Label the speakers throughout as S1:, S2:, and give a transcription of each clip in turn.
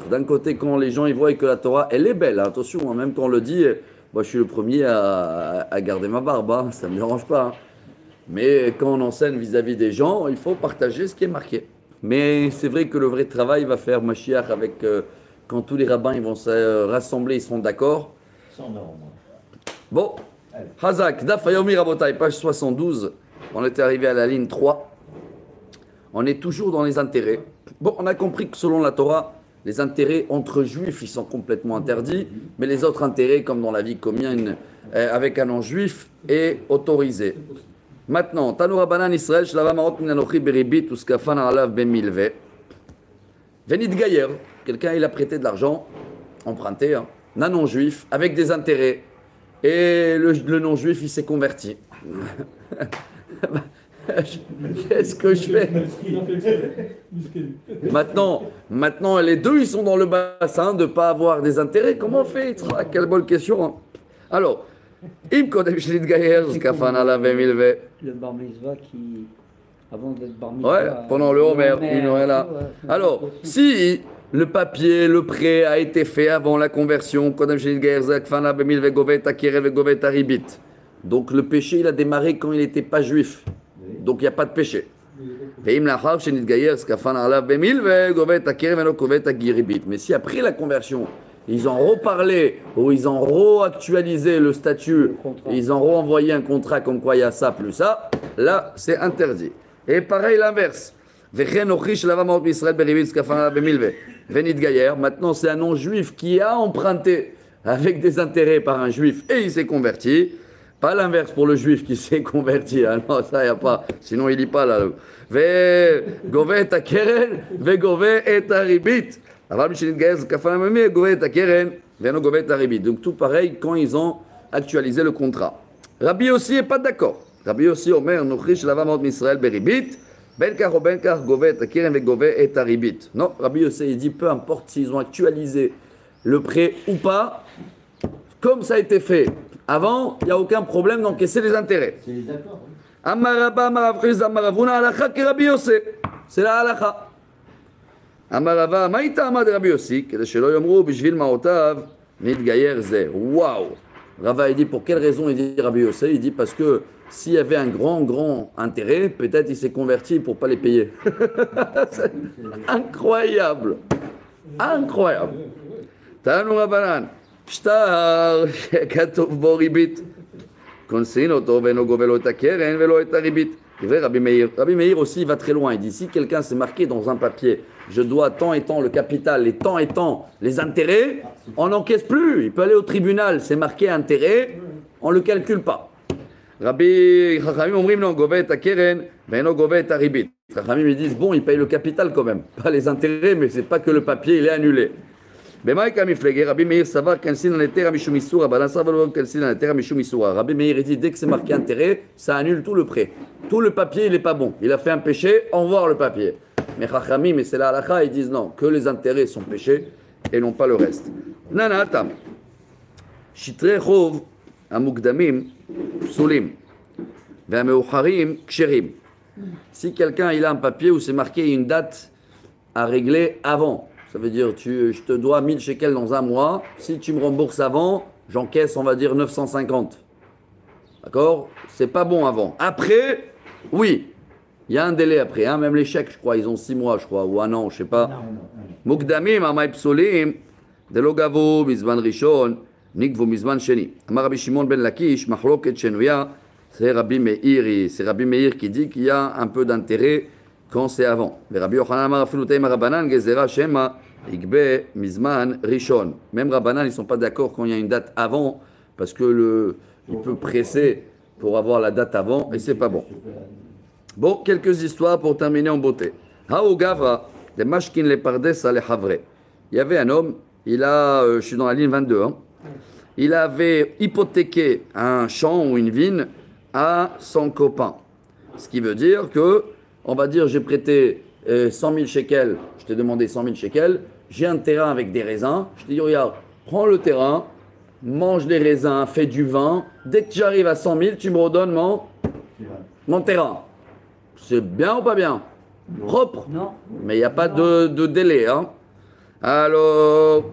S1: D'un côté, quand les gens ils voient que la Torah, elle est belle, hein, attention, hein, même quand on le dit, moi je suis le premier à garder ma barbe, hein, ça ne me dérange pas, hein. Mais quand on enseigne vis-à-vis des gens, il faut partager ce qui est marqué. Mais c'est vrai que le vrai travail va faire Mashiach avec quand tous les rabbins ils vont se rassembler, ils seront d'accord.
S2: 100 euros, moi.
S1: Bon,
S2: Allez.
S1: Hazak, Daf Yomi Rabotai, page 72. On était arrivé à la ligne 3. On est toujours dans les intérêts. Bon, on a compris que selon la Torah, les intérêts entre juifs, ils sont complètement interdits, mais les autres intérêts, comme dans la vie commune, avec un non-juif, est autorisé. Maintenant, Tanoura Banan Israël, Shlava Marot Minanochi Beribit, Uskafan Alav Ben Milve. Venit Gayer, quelqu'un il a prêté de l'argent, emprunté, hein, un non-juif, avec des intérêts. Et le non-juif, il s'est converti. Qu'est-ce que je fais? Maintenant, les deux, ils sont dans le bassin de ne pas avoir des intérêts. Comment on fait? Quelle bonne question, hein. Alors, Im Kodem Shlit Gayer, Uskafan Alav Ben Milve.
S3: Le bar mitzvah qui, avant d'être bar mitzvah.
S1: Ouais, pendant le Homer, il aurait là. Alors, si le papier, le prêt a été fait avant la conversion, donc le péché, il a démarré quand il n'était pas juif. Donc il n'y a pas de péché. Mais si après la conversion, ils ont reparlé ou ils ont réactualisé le statut, ils ont renvoyé un contrat comme quoi il y a ça plus ça, là c'est interdit. Et pareil l'inverse. Maintenant c'est un non-juif qui a emprunté avec des intérêts par un juif et il s'est converti. Pas l'inverse pour le juif qui s'est converti. Ah non, ça y a pas. Sinon il lit pas là. Donc tout pareil quand ils ont actualisé le contrat. Rabbi aussi n'est pas d'accord. Rabbi aussi Omer Nochish Lavamot Misraël Beribit. Non, Rabbi Yossé, il dit peu importe s'ils ont actualisé le prêt ou pas, comme ça a été fait avant, il n'y a aucun problème d'encaisser les intérêts.
S2: C'est les accords.
S1: Amaraba, Amaravriz, Amaravuna, Alakha, qui Rabbi Yossé. C'est la Alakha. Amarava, Maïta Amad Rabbi Yossi, que Shelo Yomru, Bishvil Maotav, Nidgayer Ze. Waouh! Rava, il dit pour quelle raison il dit Rabbi Yossé? Il dit parce que s'il y avait un grand intérêt, peut-être il s'est converti pour ne pas les payer. C'est incroyable. Incroyable. Tanu Rabbanan. Shtar Katov Boribit. Konsin Oto Veno Govelo et Keren Velo et Aribit. C'est vrai, Rabbi Meir. Rabbi Meir aussi il va très loin. Il dit si quelqu'un s'est marqué dans un papier, je dois tant et tant le capital et tant les intérêts, on n'encaisse plus. Il peut aller au tribunal, c'est marqué intérêt, on ne le calcule pas. Rabbi Chachamim omrim non gove et akeren, ben non gove et aribit. Chachamim ils disent bon, il paye le capital quand même, pas les intérêts, mais c'est pas que le papier il est annulé. Bemaïka miflege, Rabbi Meir savar kansin en etera mishum isura, balan savar kansin en etera mishum isura. Rabbi Meir dit dès que c'est marqué intérêt, ça annule tout le prêt. Tout le papier il est pas bon. Il a fait un péché, au revoir le papier. Mais Chachamim, mais c'est la halakha, ils disent non, que les intérêts sont péchés et non pas le reste. Nana atam. Shitre chov amukdamim. Psulim. Ksherim. Si quelqu'un il a un papier où c'est marqué une date à régler avant, ça veut dire je te dois 1000 shekels dans un mois, si tu me rembourses avant, j'encaisse on va dire 950. D'accord? C'est pas bon avant. Après, oui, il y a un délai après, hein? Même les chèques je crois, ils ont 6 mois je crois, ou un an, je sais pas. Mukdamim, amay psulim, delogavo, mizman rishon, Nikvo Mizman Sheni. Amar Rabbi Shimon ben Lakish, Mahloket Shenuya, c'est Rabbi Meir qui dit qu'il y a un peu d'intérêt quand c'est avant. Mais Rabbi Yochanan Amar Afilutei Marabanan, Gezera Shema, Igbe Mizman Rishon. Même Rabbanan, ils ne sont pas d'accord quand il y a une date avant, parce que il peut presser pour avoir la date avant, et c'est pas bon. Bon, quelques histoires pour terminer en beauté. Hao Gavra, de Mashkin le Pardes ale Havre. Il y avait un homme, je suis dans la ligne 22, hein. Il avait hypothéqué un champ ou une vigne à son copain. Ce qui veut dire que, on va dire, j'ai prêté 100 000 shekels, je t'ai demandé 100 000 shekels, j'ai un terrain avec des raisins, je te dis, regarde, prends le terrain, mange les raisins, fais du vin, dès que j'arrive à 100 000, tu me redonnes mon terrain. C'est bien ou pas bien? Propre?
S3: Non.
S1: Mais il n'y a pas de délai, hein. Alors,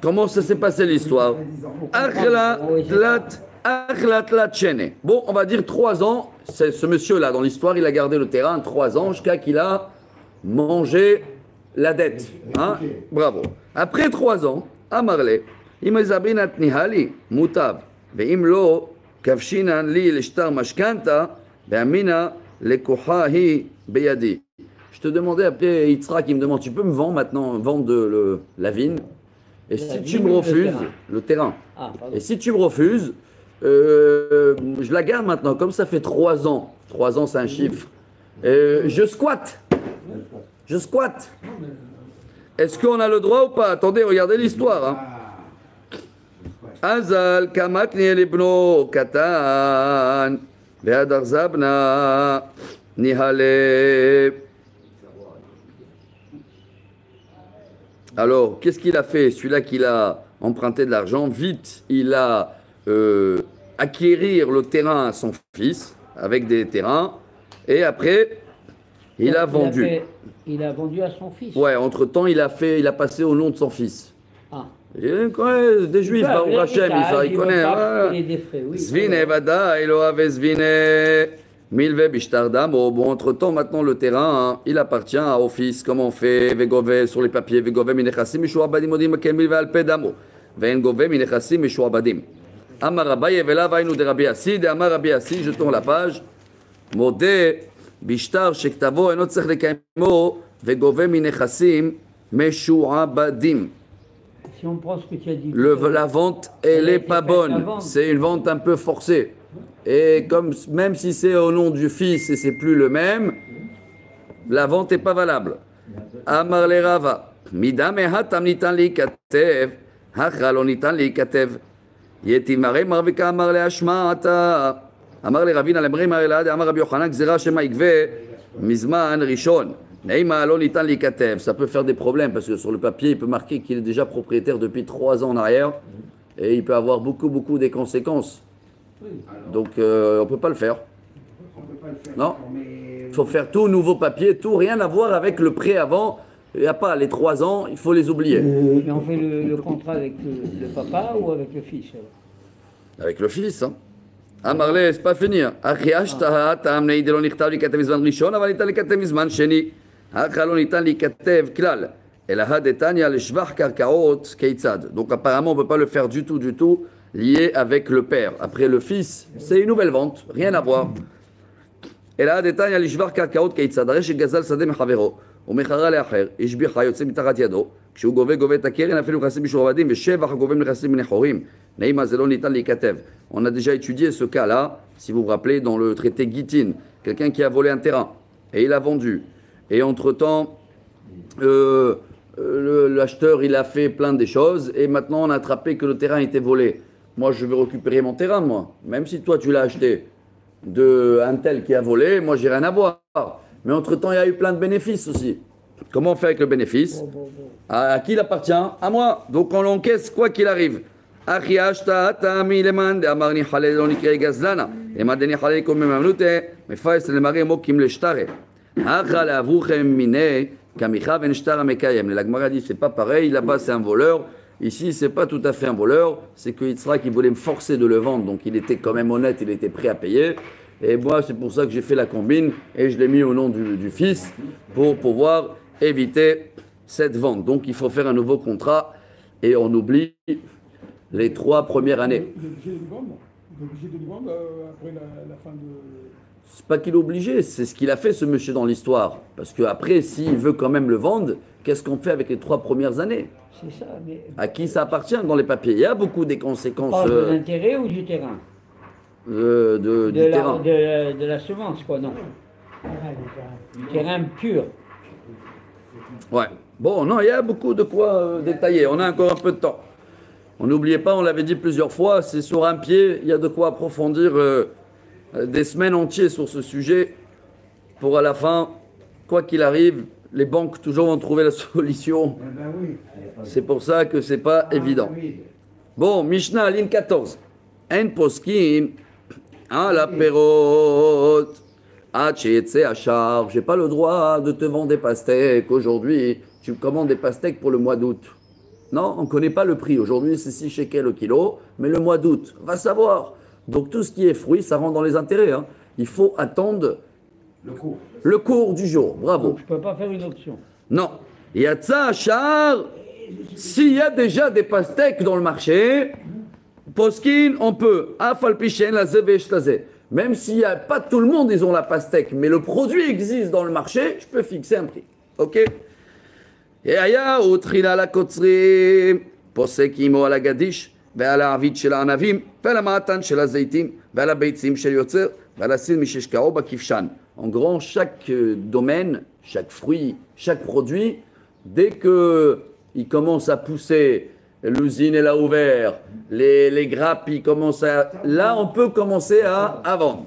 S1: comment ça s'est passé l'histoire? Akhlat lat chene. Bon, on va dire 3 ans. C'est ce monsieur-là, dans l'histoire, il a gardé le terrain 3 ans jusqu'à qu'il a mangé la dette. Hein? Bravo. Après 3 ans, Amarle, imezabrinat nihali, mutav, veimlo, kavshinan li l'ishtar mashkanta, ve'amina lekuhahi beyadi. Je te demandais après, Yitzhak, il me demande, tu peux me vendre la vigne? Et si tu me refuses, le terrain. Et si tu me refuses, je la garde maintenant. Comme ça fait 3 ans, 3 ans c'est un chiffre, je squatte. Je squatte. Est-ce qu'on a le droit ou pas? Attendez, regardez l'histoire. Hein. Azal kamak libno katan ve'adar zabna nihale. Alors, qu'est-ce qu'il a fait? Celui-là qui a emprunté de l'argent, vite, il a acquérir le terrain à son fils, avec des terrains, et après, il a vendu.
S3: Il a vendu à son fils.
S1: Ouais, entre-temps, il a passé au nom de son fils.
S3: Ah.
S1: Il connaît des juifs, Baruch Hashem, il connaît. Zvine Evada, Eloave Zvine, Milve Bishtardam. Bon, entre-temps, maintenant, le terrain, hein, il appartient au fils. Comment on fait? Vegove sur les papiers, Vegove Minechassim, Mishua Badim, Odim, Kemil, Alpedamo. Vengove Minechassim, Mishua Badim. Amar Abaye, Vela, Vainu de Rabbi Assi, de Amar Rabbi Assi, je tourne la page. Modé, Bishtar, Shektavo, Enot Sech Lekaimo, Vegove Minechassim, Meshua Badim.
S3: Si on prend ce que tu as dit.
S1: La vente, elle n'est pas bonne. C'est une vente un peu forcée. Et même si c'est au nom du fils et c'est plus le même, la vente n'est pas valable. Amar le Rava. Midame hatam nitan li katev, hachal nitan li katev. Yetimare marvika amar le hashma'ata. Amar le Ravina le Mri Marilad, Amar Rabbi Yochanan, Gzera Shema Ikve, Mizman Rishon. Neima lo nitan li katev. Ça peut faire des problèmes parce que sur le papier, il peut marquer qu'il est déjà propriétaire depuis 3 ans en arrière et il peut avoir beaucoup des conséquences. Donc on ne peut pas le faire. Non. Il faut faire tout nouveau papier, tout, rien à voir avec le prêt avant. Il n'y a pas les 3 ans, il faut les oublier.
S3: Mais on fait le contrat avec le papa ou avec le fils?
S1: Avec le fils, hein. Amarle, c'est pas fini. Achiashta tam neidelo nichtav li katev mizman rishon, aval nitan li katev mizman sheni. Achalo nitan li katev klal. Elaha detanya le shvach karkaot keitzad. Donc apparemment, on ne peut pas le faire du tout, lié avec le père. Après le fils, c'est une nouvelle vente, rien à voir. Elaha detanya le shvach karkaot keitzad. Aresh gazal sadeh mechavero. ומחרה לאחר, השביחה יוצא מתחת ידו, כשהוא גובה את הקרן אפילו נכסים משועבדים, ושבח הגובה נכסים מן החורים. נעימה זה לא ניתן להיכתב. On a déjà étudié ce cas-là, si vous vous rappelez, dans le traité Gittin. Quelqu'un qui a volé un terrain, et il a vendu. Et entre-temps, l'acheteur, il a fait plein de choses, et maintenant on a attrapé que le terrain était volé. Moi, je veux récupérer mon terrain, moi. Même si toi, tu l'as acheté d'un tel qui a volé, moi, j'ai rien à voir. Mais entre-temps, il y a eu plein de bénéfices aussi. Comment on fait avec le bénéfice? À qui il appartient? À moi. Donc on l'encaisse quoi qu'il arrive. L'Agmara dit c'est pas pareil, là-bas c'est un voleur, ici c'est pas tout à fait un voleur, c'est que Yitzhak il voulait me forcer de le vendre, donc il était quand même honnête, il était prêt à payer. Et moi, c'est pour ça que j'ai fait la combine et je l'ai mis au nom du fils pour pouvoir éviter cette vente. Donc, il faut faire un nouveau contrat et on oublie les 3 premières années.
S2: Il est obligé de le vendre après la fin de...
S1: C'est pas qu'il est obligé, c'est ce qu'il a fait ce monsieur dans l'histoire. Parce qu'après, s'il veut quand même le vendre, qu'est-ce qu'on fait avec les 3 premières années?
S3: C'est ça, mais...
S1: À qui ça appartient dans les papiers? Il y a beaucoup des conséquences.
S3: On parle de l'intérêt ou du terrain?
S1: Du terrain.
S3: De la semence, quoi, non? Du terrain pur.
S1: Ouais. Bon, non, il y a beaucoup de quoi détailler. On a encore un peu de temps. On n'oubliez pas, on l'avait dit plusieurs fois, c'est sur un pied, il y a de quoi approfondir des semaines entières sur ce sujet. Pour à la fin, quoi qu'il arrive, les banques toujours vont trouver la solution. C'est pour ça que c'est pas évident. Bon, Mishnah, ligne 14. En poskin. Ah, la perrotte. Ah, j'ai pas le droit de te vendre des pastèques aujourd'hui. tu commandes des pastèques pour le mois d'août. Non, on ne connaît pas le prix. Aujourd'hui, c'est 6 shekels au kilo, mais le mois d'août, va savoir. Donc tout ce qui est fruits, ça rentre dans les intérêts. Hein. Il faut attendre le cours du jour. Bravo.
S3: Donc, je ne peux pas faire une option.
S1: Non. Yatsa Achar, s'il y a déjà des pastèques dans le marché, Poskin, on peut. Afalpichen, la zevesh, la ze. Même s'il n'y a pas tout le monde, ils ont la pastèque, mais le produit existe dans le marché, je peux fixer un prix. Ok? Et aya, utrina la kotzri, posek imo ala gadish, ועל הערבית של הענבים, ועל המעתן של הזיתים, ועל הביצים של יוצר, ועל הסיר מששקעו בכבשן. En grand, chaque domaine, chaque fruit, chaque produit, dès qu'il commence à pousser, l'usine elle a ouvert, les grappes ils commencent à... Là, on peut commencer à vendre.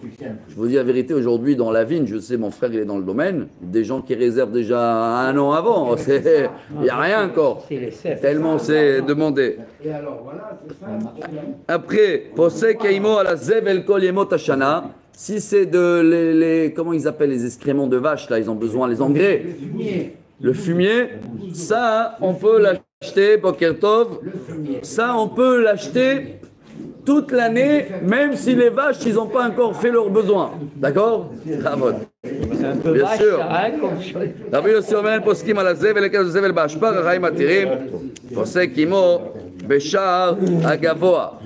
S1: Je vous dis la vérité, aujourd'hui, dans la vigne, je sais, mon frère, il est dans le domaine, des gens qui réservent déjà un an avant. Il n'y a rien encore. Tellement c'est demandé.
S2: Et alors, voilà, c'est ça.
S1: Après, posek kaimo à la zevel kol yemot hashana. Si c'est de comment ils appellent les excréments de vache, là, ils ont besoin, les engrais. Le fumier, ça, on peut l'acheter, Bokertov, ça, on peut l'acheter toute l'année, même si les vaches, ils n'ont pas encore fait leurs besoins. D'accord? Bravo.
S3: C'est un peu
S1: Bien
S3: vache,
S1: sûr.
S3: ça, hein, comme chose.
S1: Rabbi Yossi Omer, poskim ala zevel, ekaz zevel ba'ashpar, achayim atirim, posek imo, beshar, agavoa.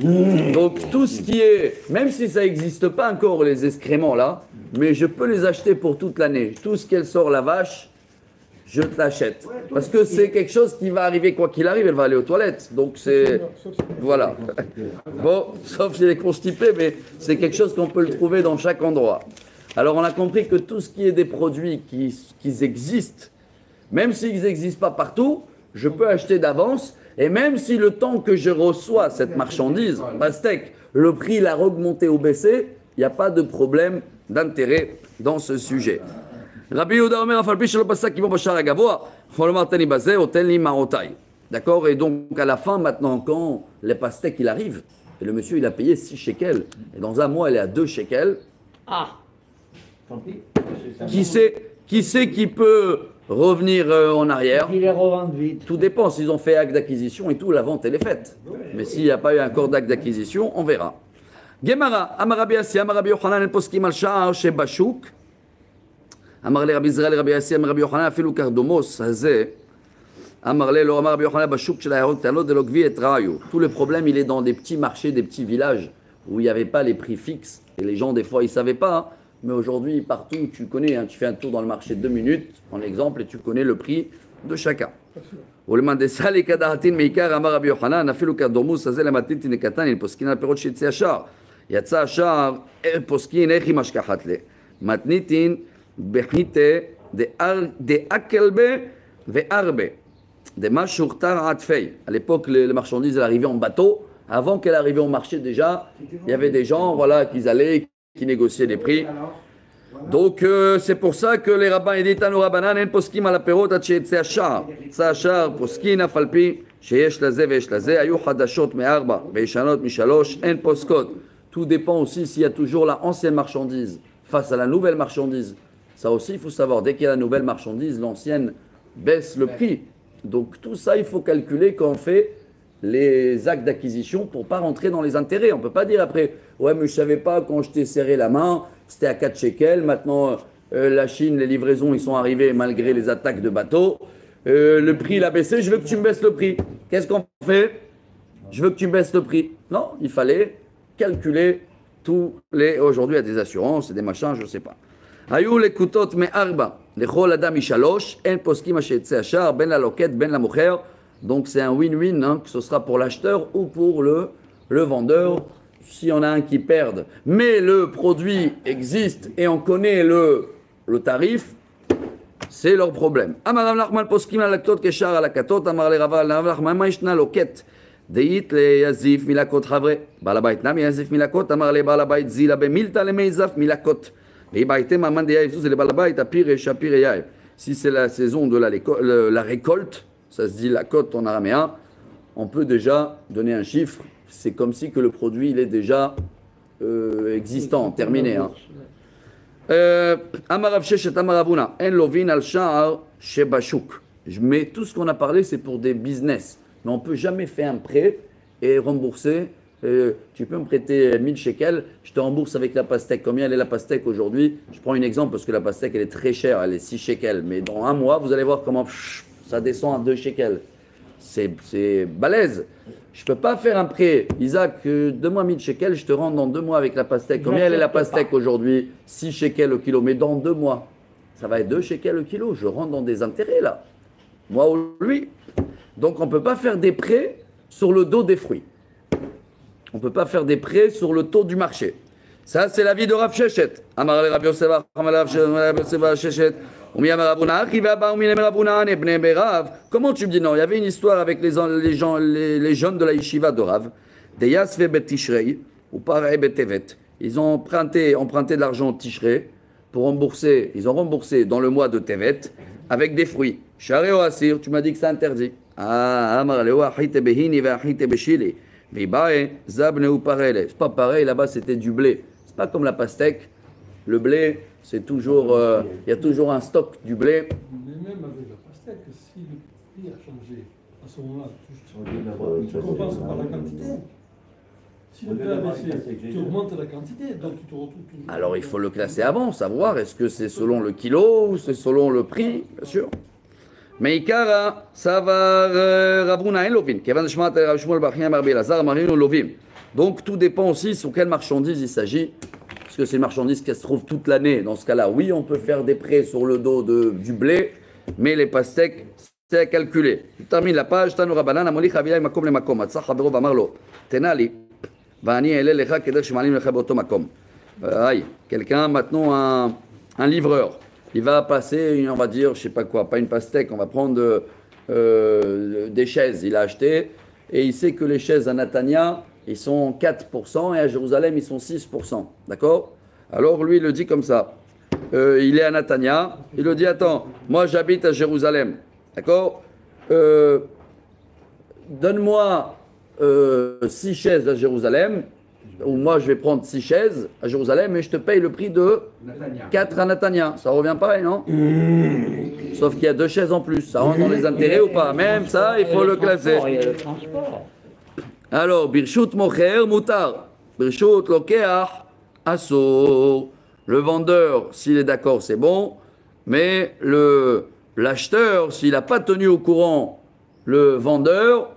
S1: Donc, tout ce qui est, même si ça n'existe pas encore, les excréments là, mais je peux les acheter pour toute l'année. Tout ce qu'elle sort la vache, je te l'achète. Parce que c'est quelque chose qui va arriver quoi qu'il arrive, elle va aller aux toilettes. Donc c'est... Voilà. Bon, sauf si elle est constipée, mais c'est quelque chose qu'on peut le trouver dans chaque endroit. Alors on a compris que tout ce qui est des produits qui existent, même s'ils n'existent pas partout, je peux acheter d'avance. Et même si le temps que je reçois cette marchandise, pastèque, le prix l'a augmenté ou baissé, il n'y a pas de problème d'intérêt dans ce sujet. Rabbi Yehuda Omer, afal pi shelo pasak kimo bashar hagavoa, יכול לומר תן לי בזה או תן לי מערותיי. D'accord? Et donc à la fin maintenant, quand les pastèques il arrive, et le monsieur il a payé 6 shekels, et dans un mois elle est à 2 shekels,
S3: Ah,
S1: qui sait qui peut revenir en arrière?
S3: il les revendent vite.
S1: Tout dépend, s'ils ont fait acte d'acquisition et tout, la vente elle est faite. Mais s'il n'y a pas eu encore d'acte d'acquisition, on verra. Gemara, Amar Rabbi Yassi, Amar Rabbi Yochanan, en poskim al sha'ar shebashuk. אמר לי רבי ישראל לרבי יסי, אמר רבי יוחנן אפילו קרדומוס הזה, אמר לי לא אמר רבי יוחנן בשוק של העיירות קטנות דלא גבי את ראיו. Tout le problème il est dans des petits marchés, des petits villages où il n'y avait pas les prix fixes et les gens des fois ils ne savaient pas, hein. Mais aujourd'hui partout tu connais, hein, tu fais un tour dans le marché de 2 minutes en exemple et tu connais le prix de chacun. ולמאן דסאלי כדעתין מעיקר אמר רבי יוחנן אפילו קרדומוס הזה למתניתין קטן אל פוסקין על פירות שיצא השער. יצא השער פוסקין איך היא משכחת לה. מתניתין בחניתה דאקלבה וארבה, דמה שוכתר עטפי. À l'époque, les marchandises elles arrivaient en bateau. Avant qu'elles arrivaient au marché déjà, il y avait des gens voilà, qui allaient, qui négociaient les prix. Donc c'est pour ça que les rabbins ils disent Tanu Rabbanan en poskim al aperot ad sheyetze hashar. Yetze hashar poskin af al pi sheyesh laze veyesh laze hayu hadashot me'arba ve'yeshanot mishalosh en poskot. Tout dépend aussi s'il y a toujours la ancienne marchandise face à la nouvelle marchandise. Ça aussi, il faut savoir, dès qu'il y a la nouvelle marchandise, l'ancienne baisse le prix. Donc tout ça, il faut calculer quand on fait les actes d'acquisition pour ne pas rentrer dans les intérêts. On ne peut pas dire après, ouais, mais je ne savais pas quand je t'ai serré la main, c'était à 4 shekels. Maintenant, la Chine, les livraisons, ils sont arrivés malgré les attaques de bateaux. Le prix, il a baissé, je veux que tu me baisses le prix. Qu'est-ce qu'on fait? Je veux que tu me baisses le prix. Non, il fallait calculer tous les... Aujourd'hui, il y a des assurances et des machins, je ne sais pas. היו לקוטות מארבע לכל אדם משלוש, אין פוסקים מה שיצא השער, בין ללוקט, בין למוכר. Donc c'est un win-win, hein, que ce sera pour l'acheteur ou pour le vendeur, s'il y en a un qui perd. Mais le produit existe et on connaît le tarif, c'est leur problème. אמר רב נחמן פוסקים על לקטות כשער על הכתות, אמר לרב נחמן מה ישנה לוקט? דאית ליזיף מלקות חברי. בעל הבית נמי יזיף מלקות, אמר לבעל הבית זילה במילתא למייזף מלקות. Si c'est la saison de la récolte, ça se dit la cote en araméen, on peut déjà donner un chiffre. C'est comme si que le produit il est déjà existant, terminé. Amarav Sheshet Amaravuna, En lovin al sha'ar shebashuk. Mais tout ce qu'on a parlé, c'est pour des business. Mais on ne peut jamais faire un prêt et rembourser. Tu peux me prêter 1000 shekels, je te rembourse avec la pastèque. Combien elle est la pastèque aujourd'hui? Je prends un exemple parce que la pastèque, elle est très chère, elle est 6 shekels. Mais dans un mois, vous allez voir comment ça descend à 2 shekels. C'est balèze. Je ne peux pas faire un prêt. Isaac, donne-moi 1000 shekels, je te rends dans 2 mois avec la pastèque. Combien elle est la pastèque aujourd'hui? 6 shekels au kilo. Mais dans 2 mois, ça va être 2 shekels au kilo. Je rentre dans des intérêts là. Moi ou lui. Donc on ne peut pas faire des prêts sur le dos des fruits. On ne peut pas faire des prêts sur le taux du marché. Ça, c'est l'avis de Rav Sheshet. Amar le Rav Yosef, Amar Rav Yosef Sheshet. Comment tu me dis non? Il y avait une histoire avec les jeunes de la yeshiva de Rav. Des Yasve bet Tishrei ou pareil bet Tevet. Ils ont emprunté de l'argent au Tishrei pour rembourser. Ils ont remboursé dans le mois de Tevet avec des fruits. Shareo Asir, tu m'as dit que c'est interdit. Ah, Amar le Wahite behini vahite beshili. Vibae zabne ou parele. C'est pas pareil, là-bas c'était du blé. C'est pas comme la pastèque. Le blé, c'est toujours, il y a toujours un stock du blé.
S2: Mais même avec la pastèque, si le prix a changé, à ce moment-là, tu compenses par la quantité. Si le prix a baissé, tu augmentes la quantité, donc tu te retrouves toujours.
S1: Alors il faut le classer avant, savoir est-ce que c'est selon le kilo ou c'est selon le prix, bien sûr. Mais Ikara, ça va Rabuna Lovim. Donc tout dépend aussi sur quelle marchandise il s'agit. Parce que c'est une marchandise qui se trouve toute l'année. Dans ce cas-là, oui, on peut faire des prêts sur le dos du blé, mais les pastèques, c'est à calculer. Je termine la page. Tanu Rabbanan, Amoli Chavilah Makom le Makom. Atzach Haberov Amarlo. Tenali. Vani Ele Lecha Kedech Shemalim Lecha Boto Makom. Aïe. Quelqu'un, maintenant, un livreur. Il va passer, on va dire, je sais pas quoi, pas une pastèque, on va prendre des chaises. Il a acheté et il sait que les chaises à Natania, ils sont 4% et à Jérusalem, ils sont 6%. D'accord? Alors lui, il le dit comme ça. Il est à Natania. Il le dit, attends, moi j'habite à Jérusalem. D'accord? Donne-moi 6 chaises à Jérusalem. Ou moi je vais prendre 6 chaises à Jérusalem et je te paye le prix de 4 à Natania. Ça revient pareil, non? Sauf qu'il y a 2 chaises en plus. Ça rentre dans les intérêts ou pas? Même ça, il faut le classer.
S3: Il y a le transport.
S1: Alors, Birshut Mocher Mutar. Birshut Lokeach Asur. Le vendeur, s'il est d'accord, c'est bon. Mais l'acheteur, s'il n'a pas tenu au courant le vendeur,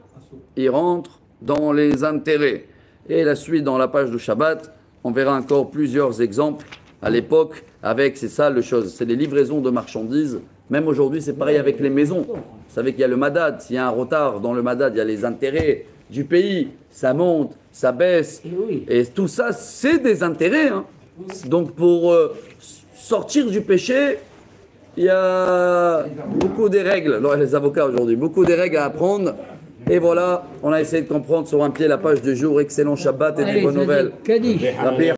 S1: il rentre dans les intérêts. Et la suite, dans la page de Shabbat, on verra encore plusieurs exemples à l'époque avec, c'est ça le chose, c'est les livraisons de marchandises. Même aujourd'hui, c'est pareil avec les maisons. Vous savez qu'il y a le Madad. S'il y a un retard dans le Madad, il y a les intérêts du pays. Ça monte, ça baisse. Et tout ça, c'est des intérêts. Hein. Donc, pour sortir du péché, il y a beaucoup des règles. Alors, les avocats aujourd'hui, beaucoup des règles à apprendre. Et voilà, on a essayé de comprendre sur un pied la page du jour. Excellent Shabbat et des bonnes nouvelles.
S3: Kaddish.